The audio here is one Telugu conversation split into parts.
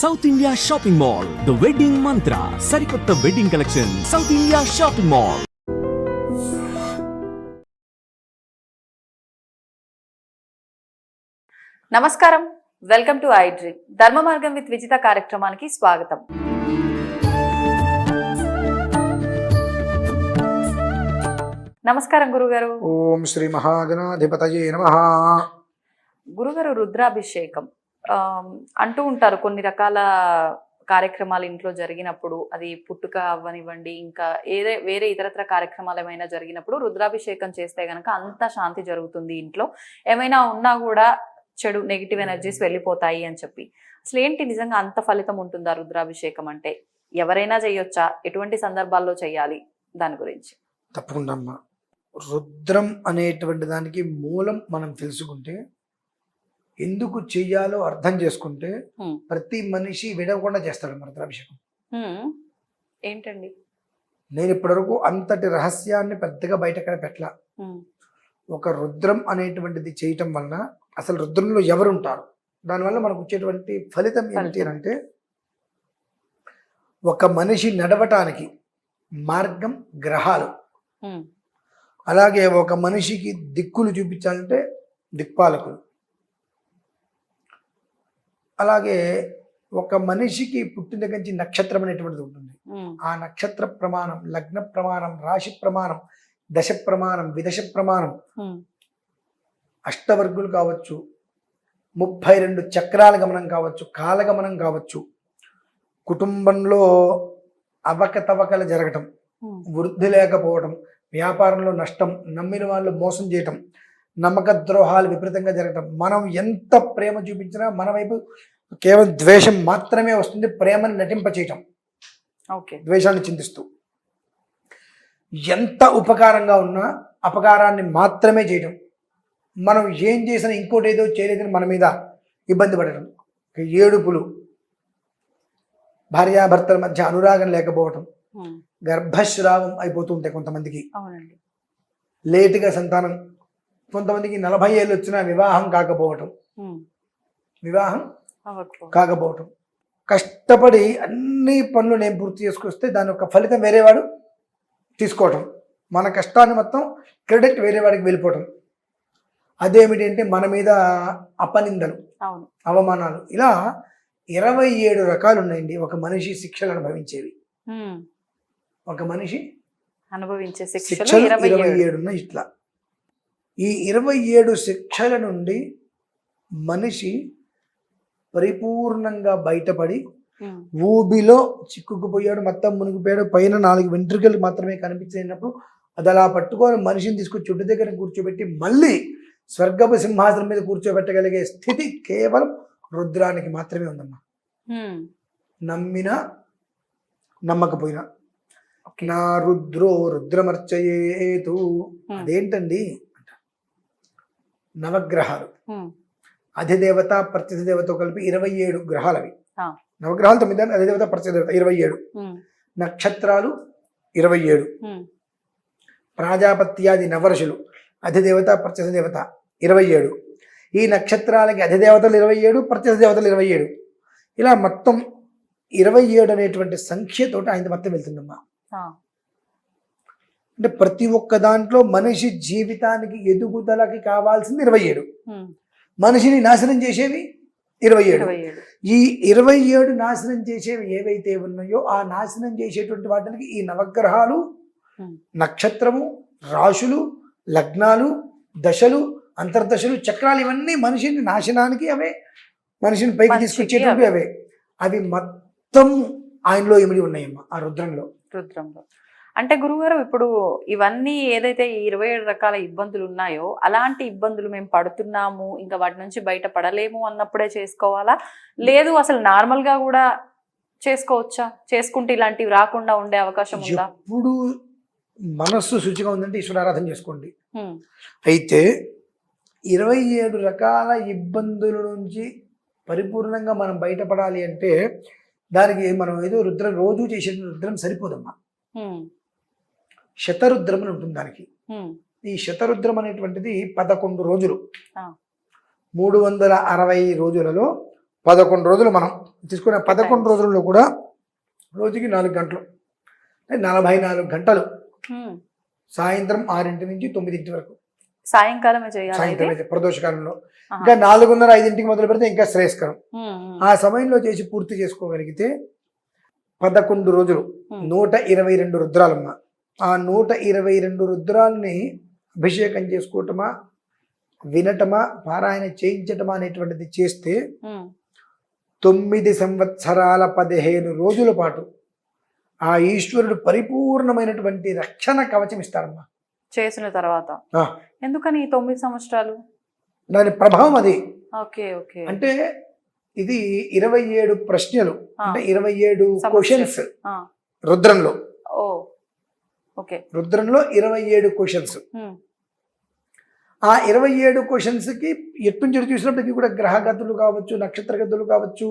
South India shopping mall, the wedding మంత్ర, సరికొత్త wedding collection, south India shopping mall. నమస్కారం, వెల్కమ్ టు ఐ డ్రీమ్. ధర్మ మార్గం విత్ విజిత కార్యక్రమానికి స్వాగతం. నమస్కారం గురుగారు. ఓం శ్రీ మహాగణాధిపతయే నమః. గురుగారు, రుద్రాభిషేకం అంటూ ఉంటారు. కొన్ని రకాల కార్యక్రమాలు ఇంట్లో జరిగినప్పుడు, అది పుట్టుక అవ్వనివ్వండి, ఇంకా వేరే ఇతరత్ర కార్యక్రమాలు ఏమైనా జరిగినప్పుడు రుద్రాభిషేకం చేస్తే గనక అంత శాంతి జరుగుతుంది, ఇంట్లో ఏమైనా ఉన్నా కూడా చెడు నెగిటివ్ ఎనర్జీస్ వెళ్ళిపోతాయి అని చెప్పి. అసలు ఏంటి, నిజంగా అంత ఫలితం ఉంటుందా రుద్రాభిషేకం అంటే? ఎవరైనా చేయొచ్చా? ఎటువంటి సందర్భాల్లో చేయాలి? దాని గురించి తప్పకుండా అమ్మా. రుద్రం అనేటువంటి దానికి మూలం మనం తెలుసుకుంటే, ఎందుకు చెయ్యాలో అర్థం చేసుకుంటే ప్రతి మనిషి విడవకుండా చేస్తాడు మన రుద్రాభిషేకం. ఏంటండి? నేను ఇప్పటివరకు అంతటి రహస్యాన్ని పెద్దగా బయటక్కడ పెట్టలా. ఒక రుద్రం అనేటువంటిది చేయటం వలన అసలు రుద్రంలో ఎవరుంటారు, దానివల్ల మనకు వచ్చేటువంటి ఫలితం ఏంటి అంటే, ఒక మనిషి నడవటానికి మార్గం గ్రహాలు, అలాగే ఒక మనిషికి దిక్కులు చూపించాలంటే దిక్పాలకులు, అలాగే ఒక మనిషికి పుట్టిన దగ్గర నుంచి నక్షత్రం అనేటువంటిది ఉంటుంది. ఆ నక్షత్ర ప్రమాణం, లగ్న ప్రమాణం, రాశి ప్రమాణం, దశ ప్రమాణం, విదశ ప్రమాణం, అష్టవర్గులు కావచ్చు, 32 చక్రాల గమనం కావచ్చు, కాలగమనం కావచ్చు, కుటుంబంలో అవకతవకలు జరగటం, వృద్ధి లేకపోవడం, వ్యాపారంలో నష్టం, నమ్మిన వాళ్ళు మోసం చేయటం, నమ్మక ద్రోహాలు విపరీతంగా జరగటం, మనం ఎంత ప్రేమ చూపించినా మన వైపు కేవలం ద్వేషం మాత్రమే వస్తుంది. ప్రేమని నటింపచేయటం, ద్వేషాన్ని చింతిస్తూ, ఎంత ఉపకారంగా ఉన్నా అపకారాన్ని మాత్రమే చేయటం, మనం ఏం చేసినా ఇంకోటి ఏదో చేయలేదని మన మీద ఇబ్బంది పడటం, ఏడుపులు, భార్యాభర్తల మధ్య అనురాగం లేకపోవటం, గర్భస్రావం అయిపోతూ ఉంటాయి కొంతమందికి, లేటుగా సంతానం, కొంతమందికి 40 ఏళ్ళు వచ్చినా వివాహం కాకపోవటం, కష్టపడి అన్ని పనులు నేను పూర్తి చేసుకొస్తే దాని యొక్క ఫలితం వేరేవాడు తీసుకోవటం, మన కష్టాన్ని మొత్తం క్రెడిట్ వేరేవాడికి వెళ్ళిపోవటం. అదేమిటి అంటే మన మీద అపనిందలు, అవమానాలు, ఇలా 27 రకాలు ఉన్నాయండి ఒక మనిషి శిక్షలు అనుభవించేవి. ఒక మనిషి అనుభవించే శిక్షలు 27 ఉన్నాయి. ఇట్లా ఈ 27 శిక్షల నుండి మనిషి పరిపూర్ణంగా బయటపడి ఊబిలో చిక్కుకుపోయాడు, మొత్తం మునిగిపోయాడు, పైన 4 వెంట్రుకలు మాత్రమే కనిపించినప్పుడు అది అలా పట్టుకొని మనిషిని తీసుకొచ్చి చుట్టు దగ్గర కూర్చోబెట్టి మళ్ళీ స్వర్గపు సింహాసనం మీద కూర్చోబెట్టగలిగే స్థితి కేవలం రుద్రానికి మాత్రమే ఉందమ్మా. నమ్మినా నమ్మకపోయినా. నా రుద్రో రుద్రమర్చయేతు. అదేంటండి అంట, నవగ్రహాలు, అధిదేవత ప్రత్యధిదేవత కలిపి 27 గ్రహాలు. అవి నవగ్రహాలు 9, అధిదేవత ప్రత్యధిదేవత 27, నక్షత్రాలు 27, ప్రాజాపత్యాది నవరుషులు, అధిదేవత ప్రత్యధిదేవత 27, ఈ నక్షత్రాలకి అధిదేవతలు 27, ప్రత్యధిదేవతలు 27, ఇలా మొత్తం 27 అనేటువంటి సంఖ్యతోటి ఆయన మొత్తం వెళ్తుందమ్మా. అంటే ప్రతి ఒక్క దాంట్లో మనిషి జీవితానికి ఎదుగుదలకి కావాల్సింది 27, మనిషిని నాశనం చేసేవి 27. ఈ 27 నాశనం చేసేవి ఏవైతే ఉన్నాయో ఆ నాశనం చేసేటువంటి వాటికి ఈ నవగ్రహాలు, నక్షత్రము, రాశులు, లగ్నాలు, దశలు, అంతర్దశలు, చక్రాలు, ఇవన్నీ మనిషిని నాశనానికి అవే, మనిషిని పైకి తీసుకొచ్చేటువంటి అవే. అవి మొత్తం ఆయనలో ఇమిడి ఉన్నాయమ్మా ఆ రుద్రంలో. అంటే గురుగారు, ఇప్పుడు ఇవన్నీ ఏదైతే 27 రకాల ఇబ్బందులు ఉన్నాయో, అలాంటి ఇబ్బందులు మేము పడుతున్నాము, ఇంకా వాటి నుంచి బయట పడలేము అన్నప్పుడే చేసుకోవాలా, లేదు అసలు నార్మల్ గా కూడా చేసుకోవచ్చా? చేసుకుంటే ఇలాంటివి రాకుండా ఉండే అవకాశం ఉందా? ఎప్పుడు మనస్సు శుచిగా ఉందంటే ఈశ్వరారాధన చేసుకోండి. అయితే 27 రకాల ఇబ్బందుల నుంచి పరిపూర్ణంగా మనం బయటపడాలి అంటే దానికి మనం ఏదో రుద్రం రోజు చేసే రుద్రం సరిపోదమ్మా. శతరుద్రం అని ఉంటుంది దానికి. ఈ శతరుద్రం అనేటువంటిది 11 రోజులు, 360 రోజులలో 11 రోజులు మనం తీసుకునే 11 రోజుల్లో కూడా రోజుకి 4 గంటలు అంటే 44 గంటలు సాయంత్రం 6 నుంచి 9 వరకు సాయంకాలమే చేయాలి సాయంత్రం అయితే ప్రదోషకాలంలో ఇంకా 4:30-5 మొదలు పెడితే ఇంకా శ్రేయస్కరం. ఆ సమయంలో చేసి పూర్తి చేసుకోగలిగితే 11 రోజులు 122 రుద్రాలమ్మ. ఆ 122 రుద్రాలని అభిషేకం చేసుకోవటమా వినటమా పారాయణ చేయించటమా అనేటువంటిది చేస్తే 9 సంవత్సరాల 15 రోజుల పాటు ఆ ఈశ్వరుడు పరిపూర్ణమైనటువంటి రక్షణ కవచం ఇస్తాడమ్మా చేసిన తర్వాత. ఎందుకని 9 సంవత్సరాలు? దాని ప్రభావం అది. Okay okay. అంటే ఇది 27 ప్రశ్నలు అంటే 27 క్వశ్చన్స్ రుద్రంలో. ఓ ఓకే. రుద్రంలో 27 క్వశ్చన్స్. ఆ 27 క్వశ్చన్స్ కి ఎట్టుంచి చూసినప్పటికీ కూడా గ్రహగతులు కావచ్చు, నక్షత్రగతులు కావచ్చు,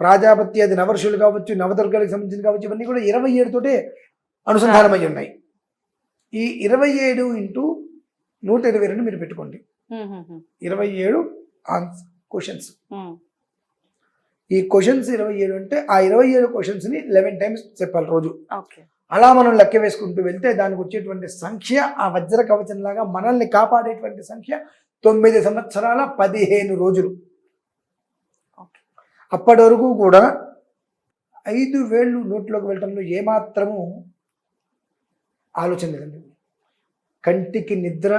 ప్రాజాపత్యాది నవర్షులు కావచ్చు, నవదుర్గాలకు సంబంధించిన కావచ్చు, ఇవన్నీ కూడా 27 తోటే అనుసంధానమై ఉన్నాయి. ఈ 27 ఇంటూ 122 మీరు పెట్టుకోండి. 27 క్వశ్చన్స్. ఈ క్వశ్చన్స్ 27 అంటే ఆ 27 క్వశ్చన్స్ ని 11 టైమ్స్ చెప్పాలి రోజు. అలా మనం లెక్క వేసుకుంటూ వెళ్తే దానికి వచ్చేటువంటి సంఖ్య ఆ వజ్ర కవచం లాగా మనల్ని కాపాడేటువంటి సంఖ్య 9 సంవత్సరాల 15 రోజులు. అప్పటి వరకు కూడా 5 వేళ్ళు నోట్లోకి వెళ్ళటంలో ఏమాత్రము ఆలోచన లేదండి. కంటికి నిద్ర,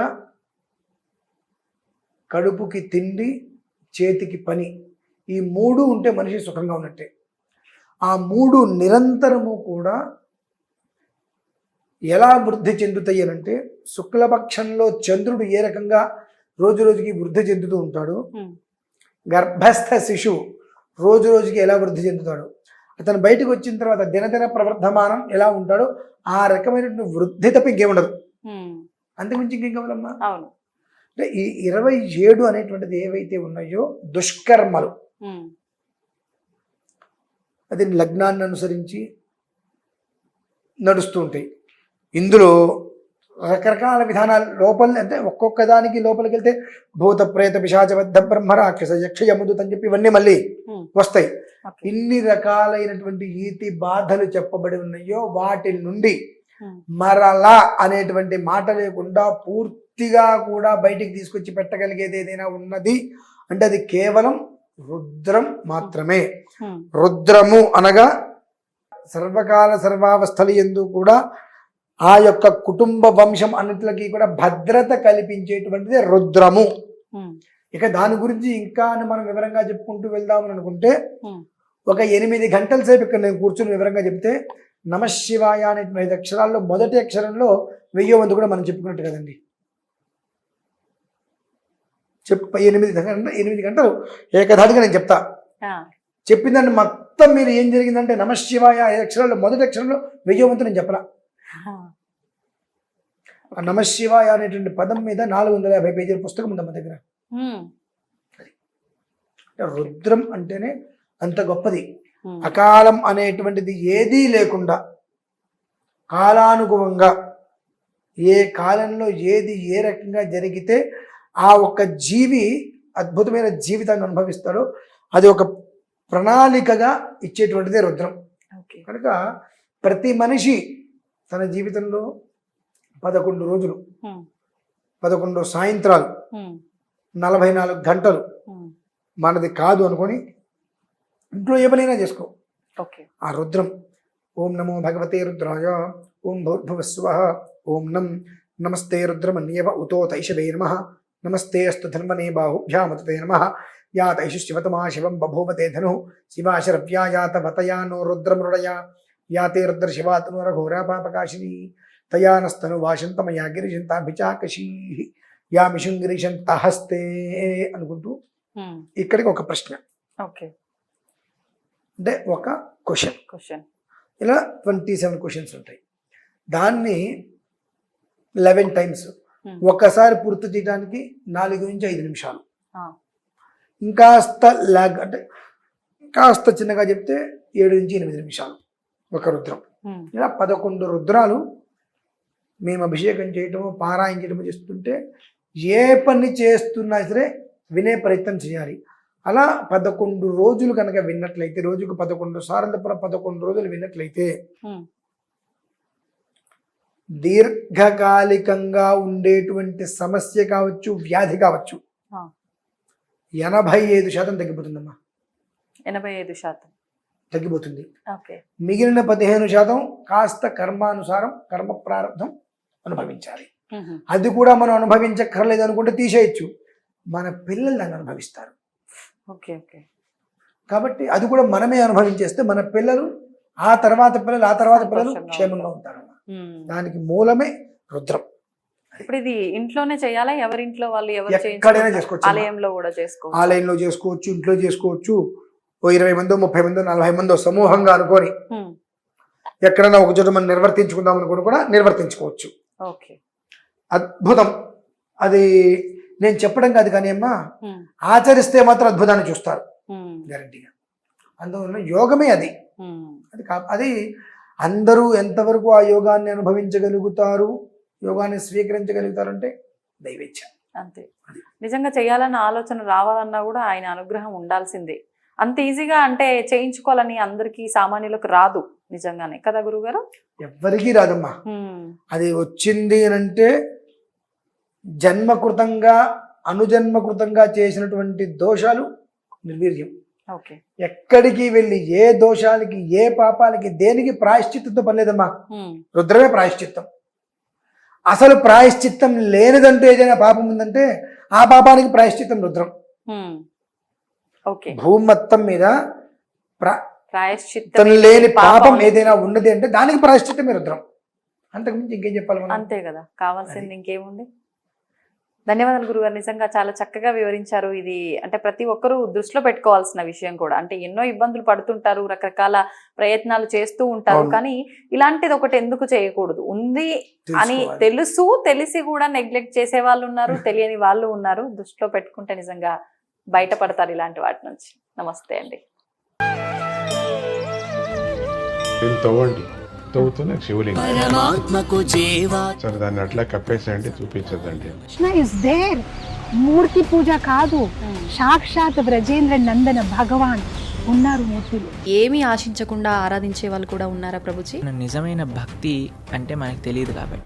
కడుపుకి తిండి, చేతికి పని, ఈ 3 ఉంటే మనిషి సుఖంగా ఉన్నట్టే. ఆ 3 నిరంతరము కూడా ఎలా వృద్ధి చెందుతాయి అంటే శుక్లపక్షంలో చంద్రుడు ఏ రకంగా రోజు రోజుకి వృద్ధి చెందుతూ ఉంటాడు, గర్భస్థ శిశువు రోజు రోజుకి ఎలా వృద్ధి చెందుతాడు, అతను బయటకు వచ్చిన తర్వాత దినదిన ప్రవర్ధమానం ఎలా ఉంటాడో ఆ రకమైనటువంటి వృద్ధి తప్ప ఇంకేముండదు. అంతకుమించి ఇంకేం కావాలమ్మా? అంటే ఈ 27 అనేటువంటిది ఏవైతే ఉన్నాయో దుష్కర్మలు, అది లగ్నాన్ని అనుసరించి నడుస్తూ ఉంటాయి. ఇందులో రకరకాల విధానాలు లోపల అంటే ఒక్కొక్క దానికి లోపలికి వెళ్తే భూత ప్రేత పిశాచబద్ధ బ్రహ్మ రాక్షస యక్ష యముదూత అని చెప్పి ఇవన్నీ మళ్ళీ వస్తాయి. ఇన్ని రకాలైనటువంటి ఈతి బాధలు చెప్పబడి ఉన్నాయో వాటి నుండి మరలా అనేటువంటి మాట లేకుండా పూర్తిగా కూడా బయటికి తీసుకొచ్చి పెట్టగలిగేది ఏదైనా ఉన్నది అంటే అది కేవలం రుద్రం మాత్రమే. రుద్రము అనగా సర్వకాల సర్వావస్థలు యందు కూడా ఆ యొక్క కుటుంబ వంశం అన్నిటికీ కూడా భద్రత కల్పించేటువంటిది రుద్రము. ఇక దాని గురించి ఇంకా మనం వివరంగా చెప్పుకుంటూ వెళ్దామని అనుకుంటే ఒక 8 గంటల సేపు ఇక్కడ నేను కూర్చుని వివరంగా చెప్తే నమశివాయ అనే 5 అక్షరాల్లో మొదటి అక్షరంలో 1000 వంతు కూడా మనం చెప్పుకున్నట్టు కదండి. 8 గంటలు ఏకధాటిగా నేను చెప్తా. చెప్పిందంటే మొత్తం మీరు ఏం జరిగిందంటే నమశివాయ 5 అక్షరాల్లో మొదటి అక్షరంలో 1000 వంతు నేను చెప్పలా. ఆ నమశివాయ అనేటువంటి పదం మీద 450 పేజీల పుస్తకం ఉంది మన దగ్గర. రుద్రం అంటేనే అంత గొప్పది. అకాలం అనేటువంటిది ఏదీ లేకుండా కాలానుగుణంగా ఏ కాలంలో ఏది ఏ రకంగా జరిగితే ఆ ఒక్క జీవి అద్భుతమైన జీవితాన్ని అనుభవిస్తాడో అది ఒక ప్రణాళికగా ఇచ్చేటువంటిదే రుద్రం. కనుక ప్రతి మనిషి తన జీవితంలో 11 రోజులు 11 సాయంత్రాలు 44 గంటలు మనది కాదు అనుకొని ఇంట్లో ఏ పనైనా చేసుకో. ఆ రుద్రం ఓం నమో భగవతే రుద్రాయ ఓం భూర్భువస్సువః ఓం నమస్తే రుద్రమన్యేవ ఉతో తైషవే నమః నమస్తే అస్తు ధన్వనే బాహుభ్యామతే నమః యా తైషు శివతమా శివం బభూవతే ధను శివాశరవ్యా యాత వతయా నో రుద్రమృడయా యాతే రుద్ర శివాతనురఘోరా పాపకాశిని తయానస్తను వాశంతమయా గిరిజంతాభిచాకశీ యా మిషుంగిరిశంత హస్తే అనుకుంటూ ఇక్కడికి ఒక ప్రశ్న, అంటే ఒక క్వశ్చన్, ఇలా 27 క్వశ్చన్స్ ఉంటాయి. దాన్ని 11 టైమ్స్ ఒక్కసారి పూర్తి చేయడానికి 4 నుంచి 5 నిమిషాలు. ఇంకాస్త లాగ్ అంటే కాస్త చిన్నగా చెప్తే 7 నుంచి 8 నిమిషాలు ఒక రుద్రం. ఇలా 11 రుద్రాలు మేము అభిషేకం చేయటము పారాయణ చేయటము చేస్తుంటే ఏ పని చేస్తున్నా సరే వినే ప్రయత్నం చేయాలి. అలా 11 రోజులు కనుక విన్నట్లయితే, రోజుకు 11 సార్లు 11 రోజులు విన్నట్లయితే ఉమ్, దీర్ఘకాలికంగా ఉండేటువంటి సమస్య కావచ్చు, వ్యాధి కావచ్చు, ఆ, 85% తగ్గిపోతుందమ్మా. 85%. తగ్గిపోతుంది. ఓకే. మిగిలిన 15% కాస్త కర్మానుసారం కర్మ ప్రారంభం అనుభవించాలి. ఉహు, అది కూడా మనం అనుభవించక్కర్లేదు అనుకుంటే తీసేయచ్చు. మన పిల్లలు దాన్ని అనుభవిస్తారు. ఓకే. ఓకే. కాబట్టి అది కూడా మనమే అనుభవించేస్తే మన పిల్లలు ఆ తర్వాత పిల్లలు సంతోషంగా క్షేమంగా ఉంటారు. ఉమ్. దానికి మూలమే రుద్రం. ఇప్పుడు ఇది ఇంట్లోనే చేయాలా? ఎవరింట్లో వాళ్ళు ఎవరు ఎక్కడైనా చేయించుకుంటారు? చేసుకోవచ్చు. ఆలయంలో కూడా చేసుకోవచ్చు. ఆలయంలో చేసుకోవచ్చు, ఇంట్లో చేసుకోవచ్చు. ఓ 20 మందో 30 మందో 40 మందో సమూహంగా అనుకొని ఉమ్, ఎక్కడైనా ఒక చోట మనం నిర్వర్తించుకుందాం అనుకుని కూడా నిర్వర్తించుకోవచ్చు. ఓకే. అద్భుతం. అది నేను చెప్పడం కాదు కానీ అమ్మా, ఉమ్, ఆచరిస్తే మాత్రం అద్భుతాన్ని చూస్తారు ఉమ్, గ్యారంటీగా. అందువల్ల యోగమే అది. ఉమ్, అది అందరూ ఎంతవరకు ఆ యోగాన్ని అనుభవించగలుగుతారు, యోగాన్ని స్వీకరించగలుగుతారంటే దైవేచ్ఛ. అంతే. నిజంగా చేయాలన్న ఆలోచన రావాలన్నా కూడా ఆయన అనుగ్రహం ఉండాల్సిందే. అంత ఈజీగా అంటే చేయించుకోవాలని అందరికీ సామాన్యులకు రాదు నిజంగానే కదా గురుగారు? ఎవ్వరికీ రాదమ్మా. ఉమ్, అది వచ్చింది అని అంటే జన్మకృతంగా అనుజన్మకృతంగా చేసినటువంటి దోషాలు నిర్వీర్యం. ఓకే. ఎక్కడికి వెళ్ళి ఏ దోషాలకి ఏ పాపాలకి దేనికి ప్రాయశ్చిత్తంతో పనిలేదమ్మా. ఉమ్, రుద్రమే ప్రాయశ్చిత్తం. అసలు ప్రాయశ్చిత్తం లేనిదంటూ ఏదైనా పాపం ఉందంటే ఆ పాపానికి ప్రాయశ్చిత్తం రుద్రం. ఉమ్, ఓకే. భూమి మొత్తం మీద ప్రాయశ్చిత్తం లేని పాపం ఏదైనా ఉన్నది అంటే దానికి ప్రాయశ్చిత్తమే రుద్రం. అంతకుమించి ఇంకేం చెప్పాలి మనం? అంతే కదా, కావాల్సింది ఇంకేముంది. ధన్యవాదాలు గురుగారు, నిజంగా చాలా చక్కగా వివరించారు. ఇది అంటే ప్రతి ఒక్కరూ దృష్టిలో పెట్టుకోవాల్సిన విషయం కూడా. అంటే ఎన్నో ఇబ్బందులు పడుతుంటారు, రకరకాల ప్రయత్నాలు చేస్తూ ఉంటారు, కానీ ఇలాంటిది ఒకటి ఎందుకు చేయకూడదు ఉంది అని తెలిసి కూడా నెగ్లెక్ట్ చేసే వాళ్ళు ఉన్నారు, తెలియని వాళ్ళు ఉన్నారు. దృష్టిలో పెట్టుకుంటే నిజంగా బయటపడతారు ఇలాంటి వాటి నుంచి. నమస్తే అండి. తవ్వుతూనే శివలింగం. పరమాత్మకు జీవా సరే దాన్ని అట్లా కప్పేసేయండి, చూపించదండి. Krishna is there. మూర్తి పూజ కాదు, సాక్షాత్ బ్రజేంద్ర నందన భగవాన్ ఉన్నారు మూర్తిలో. ఏమీ ఆశించకుండా ఆరాధించే వాళ్ళు కూడా ఉన్నారా ప్రభుజీ? నిజమైన భక్తి అంటే మనకు తెలియదు కాబట్టి